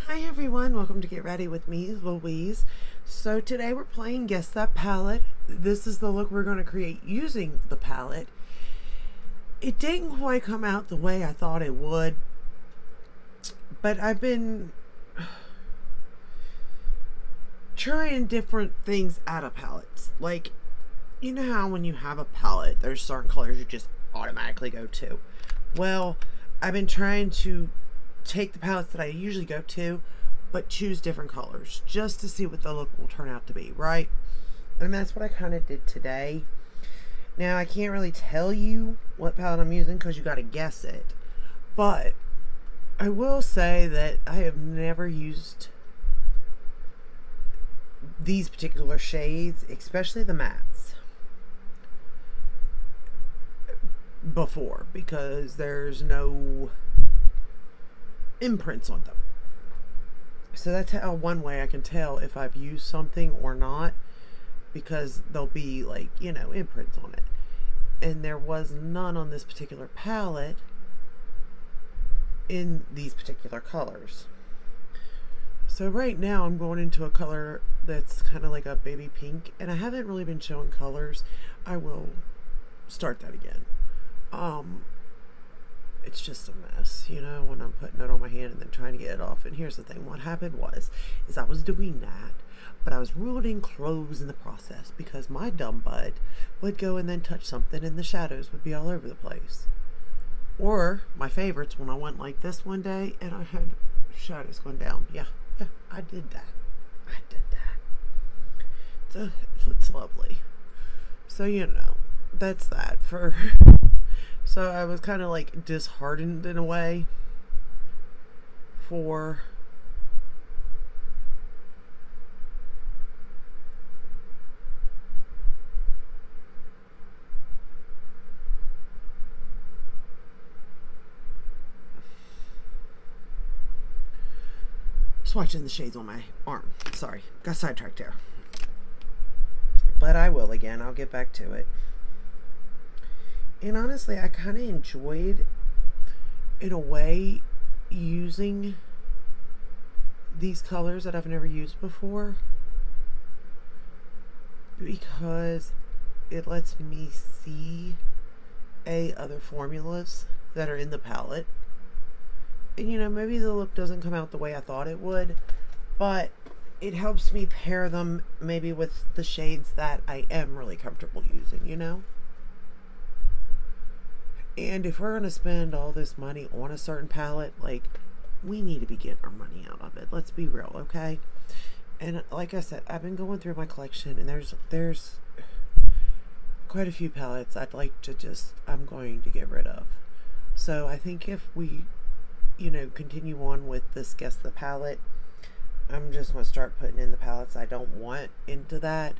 Hi everyone, welcome to Get Ready with me, Louise. So today we're playing Guess That Palette. This is the look we're going to create using the palette. It didn't quite come out the way I thought it would, but I've been trying different things out of palettes. Like, you know how when you have a palette, there's certain colors you just automatically go to. Well, I've been trying to take the palettes that I usually go to, but choose different colors just to see what the look will turn out to be, right? And that's what I kind of did today. Now, I can't really tell you what palette I'm using because you got to guess it, but I will say that I have never used these particular shades, especially the mattes, before, because there's no imprints on them. So that's how one way I can tell if I've used something or not, because there'll be, like, you know, imprints on it. And there was none on this particular palette in these particular colors. So right now I'm going into a color that's kind of like a baby pink, and I haven't really been showing colors. I will start that again. It's just a mess, you know, when I'm putting it on my hand and then trying to get it off. And here's the thing, what happened is I was doing that, but I was ruining clothes in the process because my dumb butt would go and then touch something and the shadows would be all over the place. Or my favorites, when I went like this one day and I had shadows going down. Yeah, I did that. It's lovely. So, you know, that's that for... So I was kind of like disheartened in a way for swatching the shades on my arm. Sorry, got sidetracked there. But I will again. I'll get back to it. And honestly, I kind of enjoyed, in a way, using these colors that I've never used before, because it lets me see other formulas that are in the palette. And, you know, maybe the look doesn't come out the way I thought it would, but it helps me pair them maybe with the shades that I am really comfortable using, you know? And if we're going to spend all this money on a certain palette, like, we need to be getting our money out of it. Let's be real, okay? And like I said, I've been going through my collection, and there's quite a few palettes I'd like to I'm going to get rid of. So I think if we, you know, continue on with this Guess the Palette, I'm just going to start putting in the palettes I don't want into that.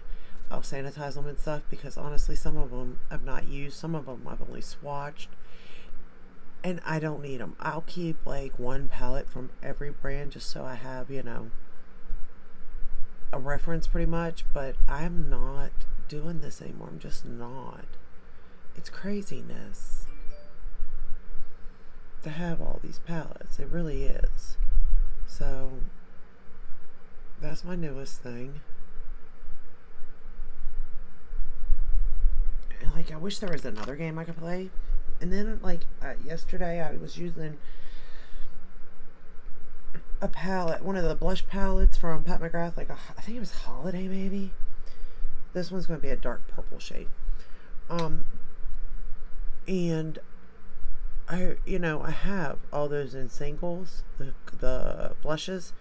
I'll sanitize them and stuff, because honestly some of them I've not used, some of them I've only swatched, and I don't need them. I'll keep like one palette from every brand just so I have, you know, a reference pretty much, but I'm not doing this anymore. I'm just not. It's craziness to have all these palettes. It really is. So that's my newest thing. Like, I wish there was another game I could play. And then, like, yesterday I was using a palette, one of the blush palettes from Pat McGrath, like I think it was Holiday maybe. This one's going to be a dark purple shade. And I have all those in singles, the blushes,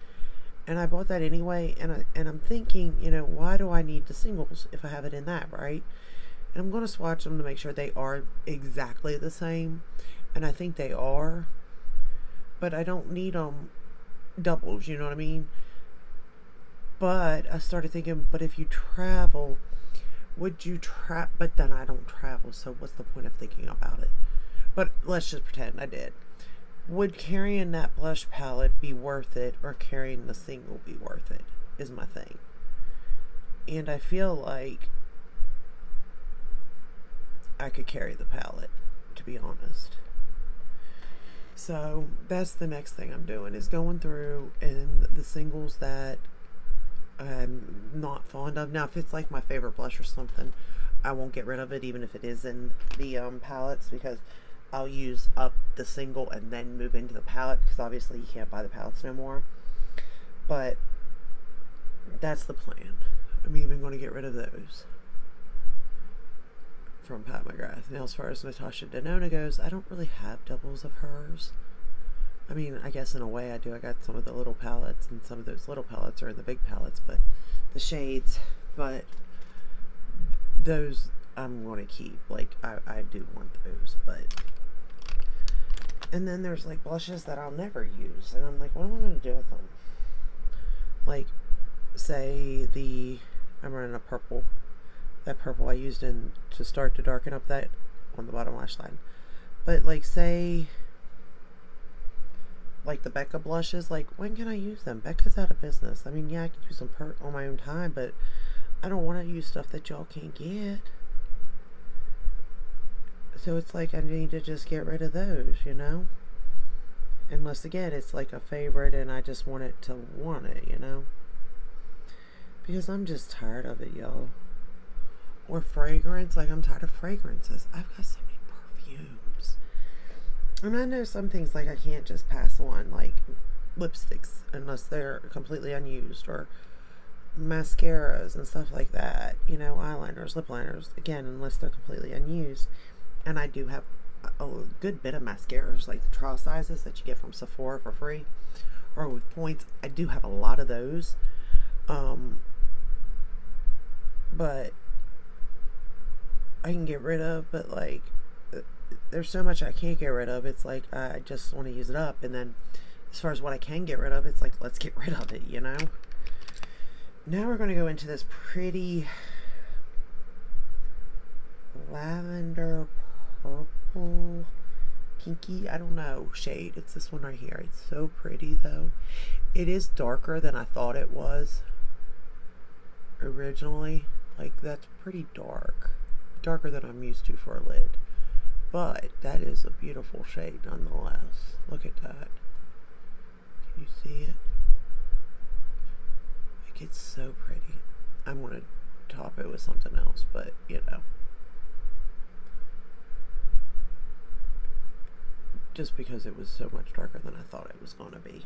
and I bought that anyway. And I'm thinking, you know, why do I need the singles if I have it in that, right? And I'm going to swatch them to make sure they are exactly the same. And I think they are. But I don't need them doubles, you know what I mean? But I started thinking, but if you travel, would you but then I don't travel, so what's the point of thinking about it? But let's just pretend I did. Would carrying that blush palette be worth it, or carrying the single be worth it, is my thing. And I feel like I could carry the palette, to be honest. So that's the next thing I'm doing, is going through and the singles that I'm not fond of. Now, if it's like my favorite blush or something, I won't get rid of it, even if it is in the palettes, because I'll use up the single and then move into the palette, because obviously you can't buy the palettes no more. But that's the plan. I'm even going to get rid of those from Pat McGrath. Now, as far as Natasha Denona goes, I don't really have doubles of hers. I mean, I guess in a way I do. I got some of the little palettes, and some of those little palettes are in the big palettes, but the shades, but those I'm going to keep. Like, I do want those, but... And then there's, like, blushes that I'll never use, and I'm like, what am I going to do with them? Like, say I'm running a purple. That purple I used to start to darken up that on the bottom lash line. But, like, say... like the Becca blushes, like, when can I use them? Becca's out of business. I mean, yeah, I can use them on my own time, but I don't want to use stuff that y'all can't get. So it's like I need to just get rid of those, you know? Unless, again, it's like a favorite and I just want it to want it, you know? Because I'm just tired of it, y'all. Or fragrance, like, I'm tired of fragrances. I've got so many perfumes. And I know some things, like, I can't just pass on, like lipsticks, unless they're completely unused, or mascaras and stuff like that, you know, eyeliners, lip liners, again, unless they're completely unused. And I do have a good bit of mascaras, like the trial sizes that you get from Sephora for free, or with points. I do have a lot of those, but I can get rid of, but, like, there's so much I can't get rid of. It's like I just want to use it up. And then as far as what I can get rid of, it's like, let's get rid of it, you know? Now we're going to go into this pretty lavender purple pinky, I don't know, shade. It's this one right here. It's so pretty, though. It is darker than I thought it was originally. Like, that's pretty dark. Darker than I'm used to for a lid. But that is a beautiful shade nonetheless. Look at that. Can you see it? Like, it's so pretty. I'm going to top it with something else, but, you know. Just because it was so much darker than I thought it was going to be.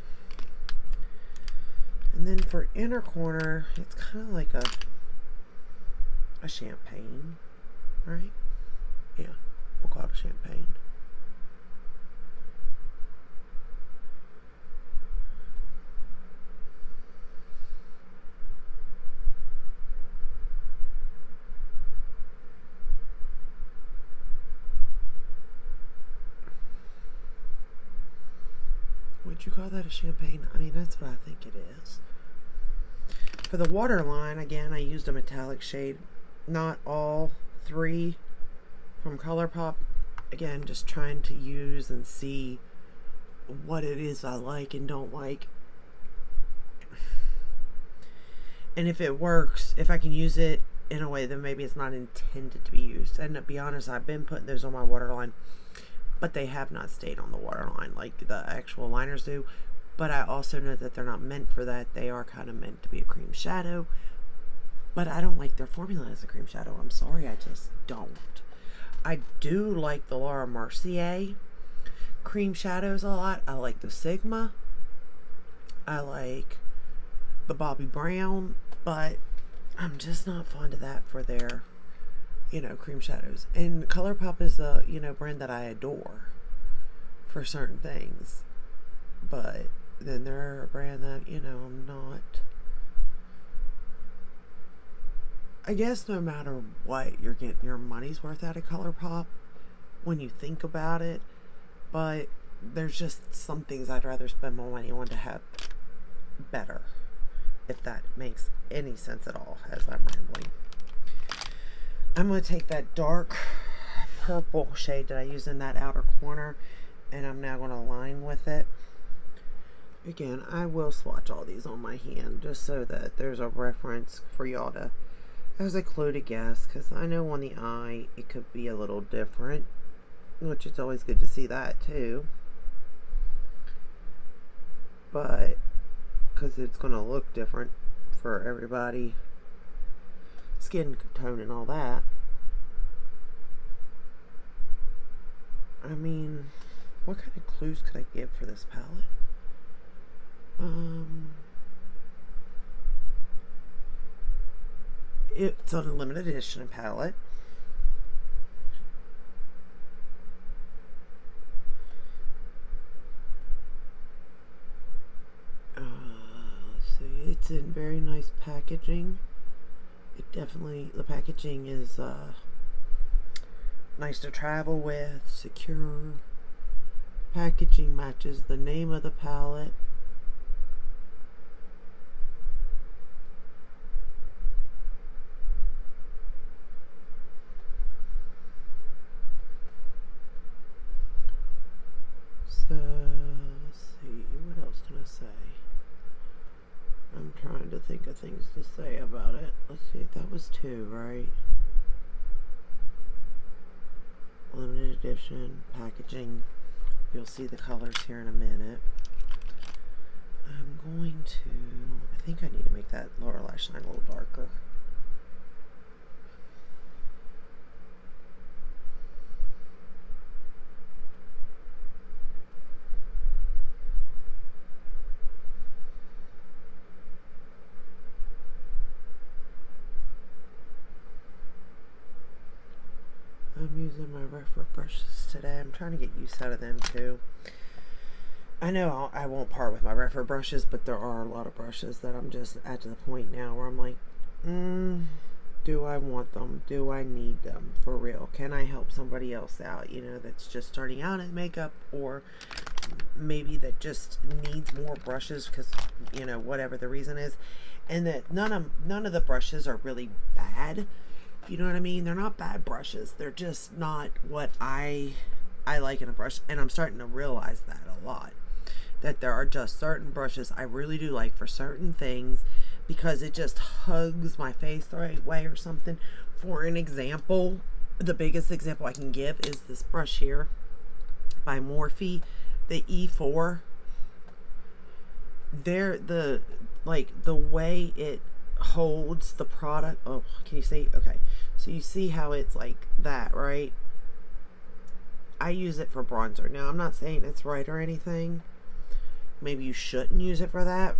And then for inner corner, it's kind of like a champagne, right? Yeah. We'll call it a champagne. Would you call that a champagne? I mean, that's what I think it is. For the waterline, again, I used a metallic shade. Not all three from ColourPop. Again, just trying to use and see what it is I like and don't like. And if it works, if I can use it in a way that maybe it's not intended to be used. And to be honest, I've been putting those on my waterline, but they have not stayed on the waterline like the actual liners do. But I also know that they're not meant for that. They are kind of meant to be a cream shadow. But I don't like their formula as a cream shadow. I'm sorry, I just don't. I do like the Laura Mercier cream shadows a lot. I like the Sigma. I like the Bobbi Brown. But I'm just not fond of that for their, you know, cream shadows. And ColourPop is a, you know, brand that I adore for certain things. But then they're a brand that, you know, I'm not. I guess no matter what, you're getting your money's worth out of ColourPop when you think about it. But there's just some things I'd rather spend my money on to have better. If that makes any sense at all, as I'm rambling. I'm going to take that dark purple shade that I used in that outer corner, and I'm now going to line with it. Again, I will swatch all these on my hand just so that there's a reference for y'all to, as a clue to guess, because I know on the eye it could be a little different, which it's always good to see that too. but because it's going to look different for everybody, skin tone and all that. I mean, what kind of clues could I give for this palette? It's a limited edition palette. Let's see, it's in very nice packaging. It definitely, the packaging is nice to travel with, secure. Packaging matches the name of the palette. So, let's see, what else can I say? I'm trying to think of things to say about it. Let's see, that was 2, right? Limited edition, packaging. You'll see the colors here in a minute. I'm going to, I think I need to make that lower lash line a little darker. I'm using my reference brushes today. I'm trying to get use out of them too. I know I won't part with my reference brushes, but there are a lot of brushes that I'm just at to the point now where I'm like, do I want them? Do I need them for real? Can I help somebody else out, you know, that's just starting out in makeup, or maybe that just needs more brushes because, you know, whatever the reason is, and that none of the brushes are really bad. You know what I mean? They're not bad brushes. They're just not what I like in a brush. And I'm starting to realize that a lot. That there are just certain brushes I really do like for certain things because it just hugs my face the right way or something. For an example, the biggest example I can give is this brush here by Morphe, the E4. The way it holds the product. Oh, can you see? Okay, so you see how it's like that, right? I use it for bronzer. Now, I'm not saying it's right or anything. Maybe you shouldn't use it for that,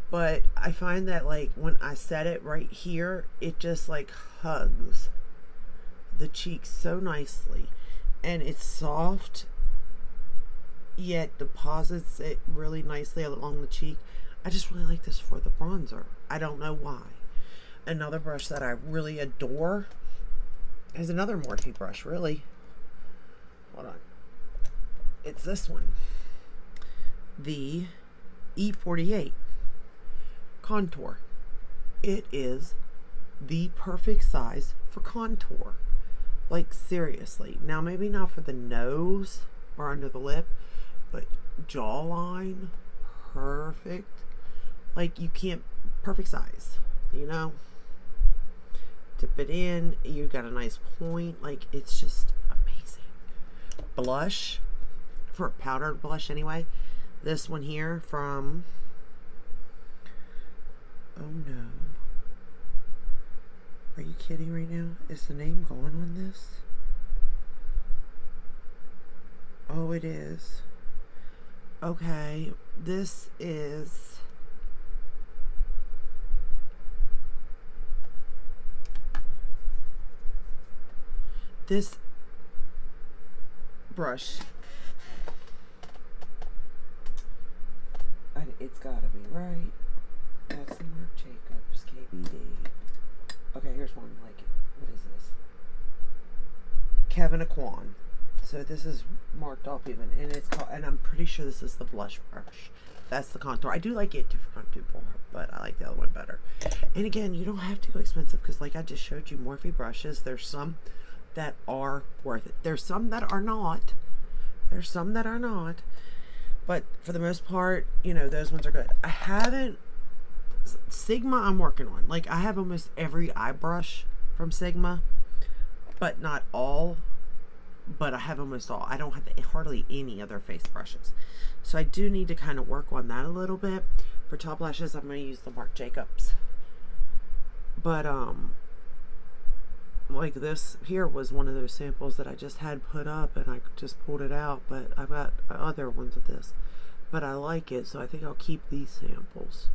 but I find that like when I set it right here, it just like hugs the cheeks so nicely, and it's soft yet deposits it really nicely along the cheek. I just really like this for the bronzer. I don't know why. Another brush that I really adore is another Morphe brush, really. Hold on. It's this one. The E48 Contour. It is the perfect size for contour. Like, seriously. Now, maybe not for the nose or under the lip, but jawline, perfect. Like, you can't, perfect size, you know? Dip it in, you got a nice point. Like, it's just amazing. Blush, for powdered blush anyway. This one here from, oh no. Are you kidding right now? Is the name going on this? Oh, it is. Okay, this is this brush. It's gotta be right. That's the Marc Jacobs KBD. Okay, here's one like it. What is this? Kevin Aquan. So this is marked off even, and it's called, and I'm pretty sure this is the blush brush. That's the contour. I do like it to front too, but I like the other one better. And again, you don't have to go expensive because, like I just showed you, Morphe brushes. There's some that are worth it. There's some that are not. There's some that are not. But for the most part, you know, those ones are good. I haven't Sigma. I'm working on. Like, I have almost every eye brush from Sigma, but not all. but I have almost all. I don't have hardly any other face brushes. So I do need to kind of work on that a little bit. For top lashes, I'm going to use the Marc Jacobs. But, like this here was one of those samples that I just had put up and I just pulled it out. But I've got other ones of this. But I like it, so I think I'll keep these samples.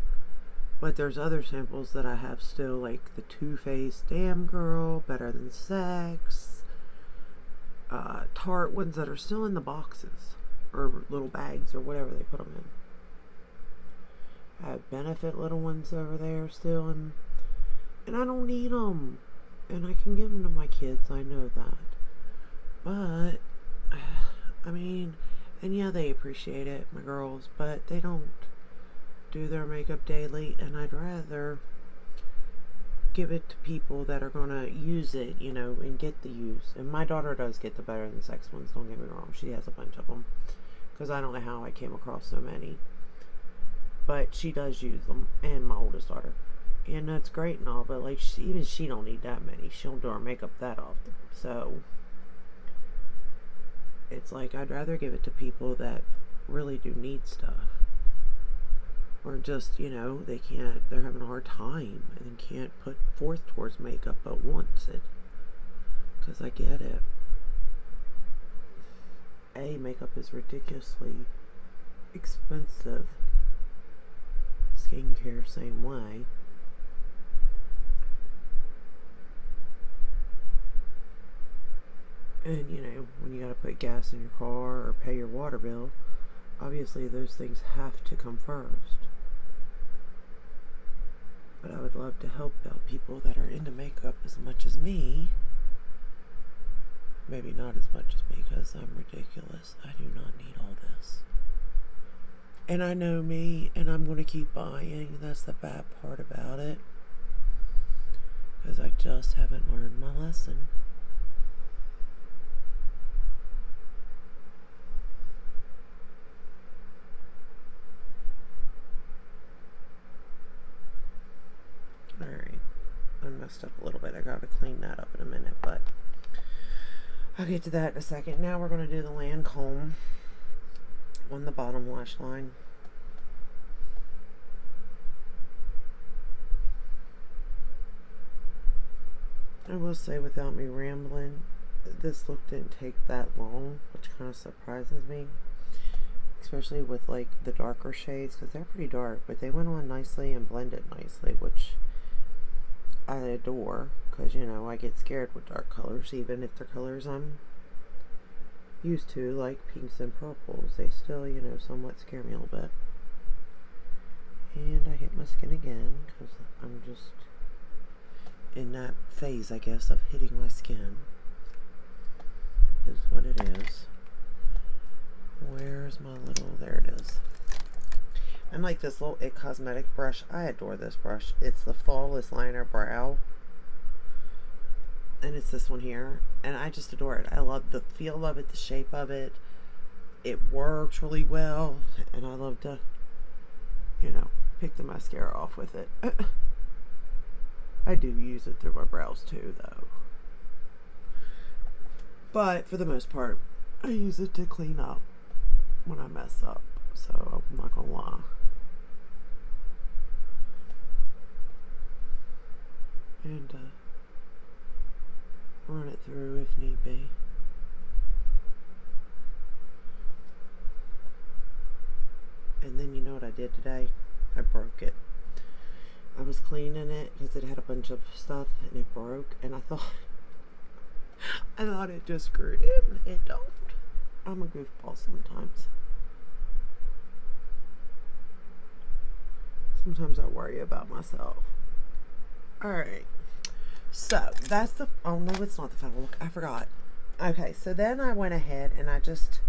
But there's other samples that I have still, like the Too Faced Damn Girl, Better Than Sex, Tarte ones that are still in the boxes, or little bags, or whatever they put them in. I have Benefit little ones over there still, and I don't need them. And I can give them to my kids, I know that. But, I mean, and yeah, they appreciate it, my girls, but they don't do their makeup daily, and I'd rather give it to people that are gonna use it, you know, and get the use. And my daughter does get the Better Than Sex ones, don't get me wrong. She has a bunch of them, because I don't know how I came across so many. But she does use them, and my oldest daughter. And that's great and all, but like, even she don't need that many. She don't do her makeup that often. So, it's like, I'd rather give it to people that really do need stuff. Or just, you know, they're having a hard time and can't put forth towards makeup but wants it. Because I get it. Makeup is ridiculously expensive. Skincare, same way. And, you know, when you gotta put gas in your car or pay your water bill, obviously those things have to come first. But I would love to help out people that are into makeup as much as me. Maybe not as much as me, because I'm ridiculous. I do not need all this. And I know me, and I'm going to keep buying. That's the bad part about it. Because I just haven't learned my lesson. Alright, I messed up a little bit. I gotta clean that up in a minute, but I'll get to that in a second. Now we're going to do the Lancome on the bottom lash line. I will say, without me rambling, this look didn't take that long, which kind of surprises me. Especially with like the darker shades, because they're pretty dark, but they went on nicely and blended nicely, which I adore, because, you know, I get scared with dark colors, even if they're colors I'm used to, like pinks and purples. They still, you know, somewhat scare me a little bit. And I hit my skin again, because I'm just in that phase, I guess, of hitting my skin, is what it is. Where's my little, there it is. And like this little It Cosmetic brush, I adore this brush. It's the Flawless Liner Brow. And it's this one here. And I just adore it. I love the feel of it, the shape of it. It works really well. And I love to, you know, pick the mascara off with it. I do use it through my brows too, though. But for the most part, I use it to clean up when I mess up. So I'm not gonna lie. And run it through if need be. And then, you know what I did today? I broke it. I was cleaning it because it had a bunch of stuff and it broke, and I thought it just screwed in. It don't. I'm a goofball sometimes. Sometimes I worry about myself. Alright. So, that's the... Oh, no, it's not the final look. I forgot. Okay, so then I went ahead and I just...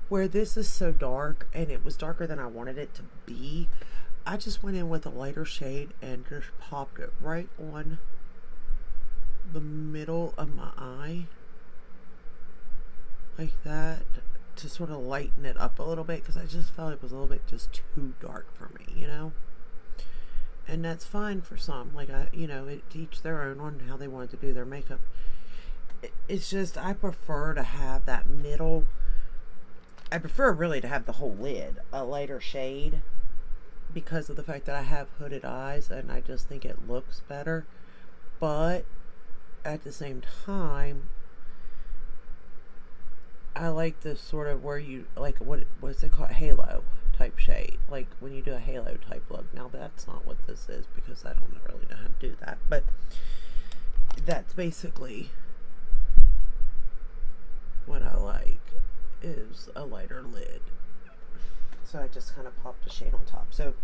Where this is so dark, and it was darker than I wanted it to be, I just went in with a lighter shade and just popped it right on the middle of my eye. Like that. To sort of lighten it up a little bit, because I just felt it was a little bit just too dark for me, you know? And that's fine for some. Like, you know, it each their own on how they wanted to do their makeup. it's just, I prefer to have that middle. I prefer really to have the whole lid a lighter shade because of the fact that I have hooded eyes, and I just think it looks better. But at the same time, I like the sort of where you like what's it called, halo type shade, like when you do a halo type look. Now that's not what this is because I don't really know how to do that, but that's basically what I like, is a lighter lid. So I just kind of popped a shade on top. So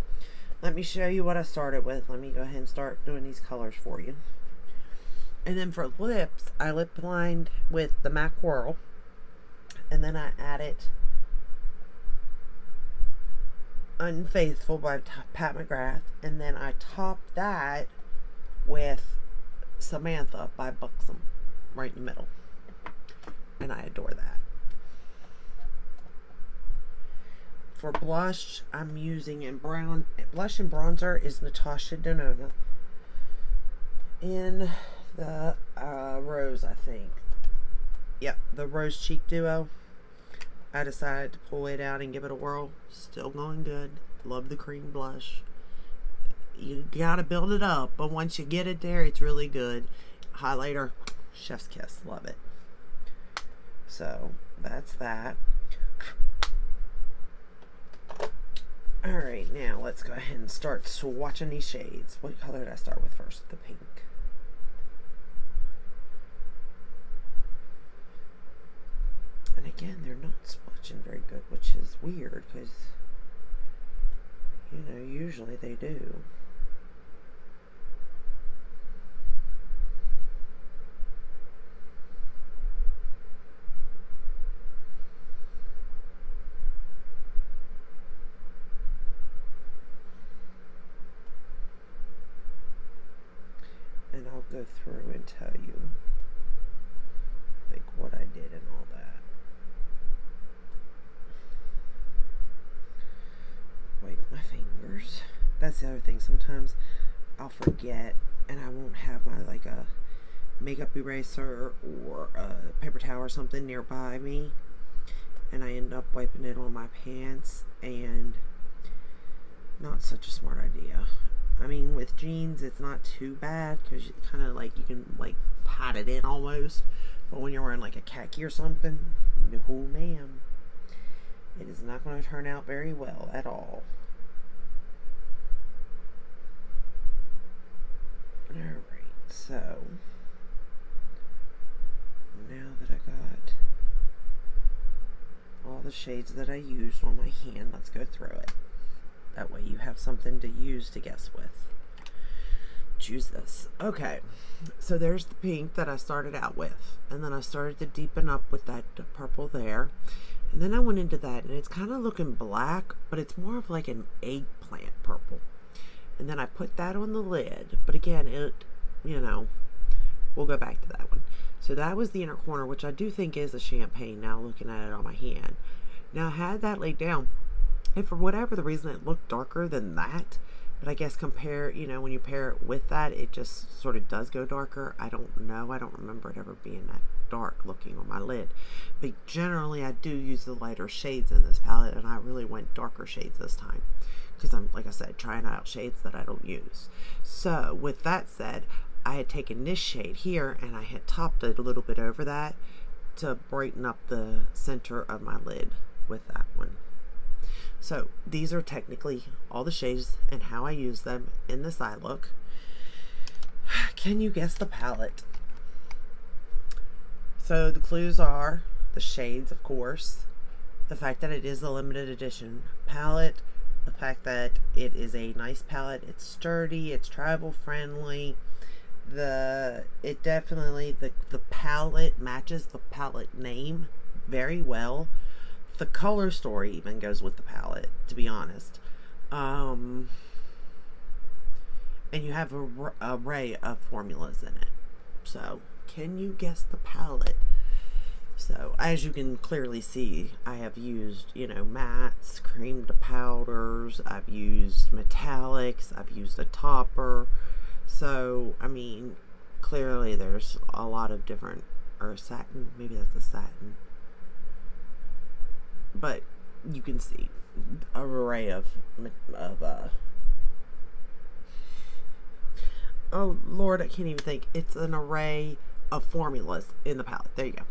let me show you what I started with. Let me go ahead and start doing these colors for you. And then for lips, I lip lined with the MAC Whirl, and then I added Unfaithful by Pat McGrath, and then I topped that with Samantha by Buxom right in the middle, and I adore that. For blush, I'm using in brown blush and bronzer is Natasha Denona in the rose, I think. Yep, the Rose Cheek Duo. I decided to pull it out and give it a whirl. Still going good. Love the cream blush. You gotta build it up, but once you get it there, it's really good. Highlighter, chef's kiss. Love it. So that's that. Alright, now let's go ahead and start swatching these shades. What color did I start with first? The pink. And again, they're not swatching very good, which is weird because, you know, usually they do. And I'll go through and tell you like what I did and all that. Wipe my fingers. That's the other thing. Sometimes I'll forget and I won't have my like a makeup eraser or a paper towel or something nearby me, and I end up wiping it on my pants, and not such a smart idea. I mean, with jeans it's not too bad because you kind of like, you can like pat it in almost, but when you're wearing like a khaki or something, no ma'am, it is not going to turn out very well at all. Alright, so now that I got all the shades that I used on my hand, let's go through it. That way you have something to use to guess with. Choose this. Okay, so there's the pink that I started out with, and then I started to deepen up with that purple there, and then I went into that, and it's kind of looking black, but it's more of like an eggplant purple. And then I put that on the lid, but again, it, you know, we'll go back to that one. So that was the inner corner, which I do think is a champagne now looking at it on my hand. Now I had that laid down, and for whatever the reason, it looked darker than that. But I guess compare, you know, when you pair it with that, it just sort of does go darker. I don't know. I don't remember it ever being that dark looking on my lid. But generally, I do use the lighter shades in this palette, and I really went darker shades this time, because I'm, like I said, trying out shades that I don't use. So with that said, I had taken this shade here and I had topped it a little bit over that to brighten up the center of my lid with that one. So these are technically all the shades and how I use them in this eye look. Can you guess the palette? So the clues are the shades, of course, the fact that it is a limited edition palette, the fact that it is a nice palette, it's sturdy, it's travel friendly, the palette matches the palette name very well. The color story even goes with the palette, to be honest. And you have an array of formulas in it. So, can you guess the palette? So, as you can clearly see, I have used, you know, mattes, cream to powders, I've used metallics, I've used a topper. So, I mean, clearly there's a lot of different or a satin. Maybe that's a satin. But you can see an array of oh Lord, I can't even think. It's an array of formulas in the palette. There you go.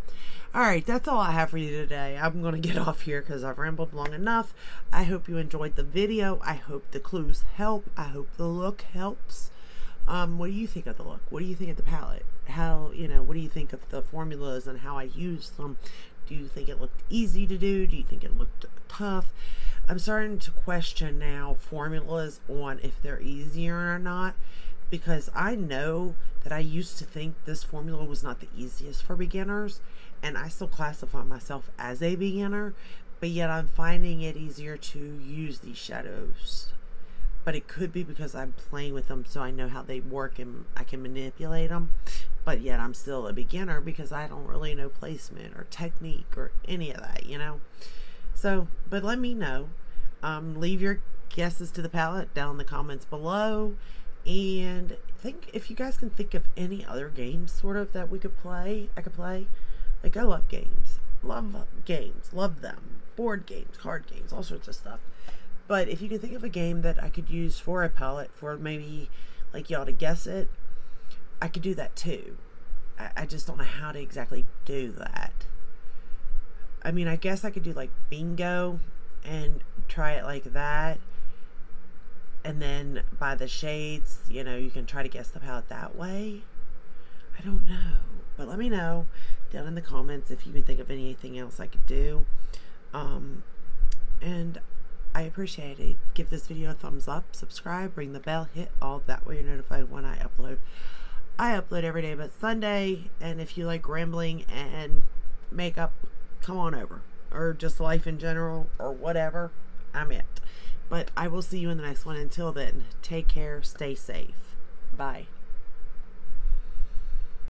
Alright, that's all I have for you today. I'm going to get off here because I've rambled long enough. I hope you enjoyed the video. I hope the clues help. I hope the look helps. What do you think of the look? What do you think of the palette? How, what do you think of the formulas and how I used them? Do you think it looked easy to do? Do you think it looked tough? I'm starting to question now formulas on if they're easier or not, because I know that I used to think this formula was not the easiest for beginners, and I still classify myself as a beginner, but yet I'm finding it easier to use these shadows. But it could be because I'm playing with them so I know how they work and I can manipulate them, but yet I'm still a beginner because I don't really know placement or technique or any of that, So, but let me know. Leave your guesses to the palette down in the comments below. And think if you guys can think of any other games sort of that we could play, I could play. Like, I love games. Love them. Board games, card games, all sorts of stuff. But if you can think of a game that I could use for a palette for maybe like y'all to guess it, I could do that too. I just don't know how to exactly do that. I mean, I guess I could do like bingo and try it like that. And then by the shades, you can try to guess the palette that way. I don't know. But let me know down in the comments if you can think of anything else I could do. And I appreciate it. Give this video a thumbs up, subscribe, ring the bell, hit all that way you're notified when I upload. I upload every day but Sunday, and if you like rambling and makeup, come on over. Or just life in general, or whatever, I'm it. But I will see you in the next one. Until then, take care, stay safe. Bye.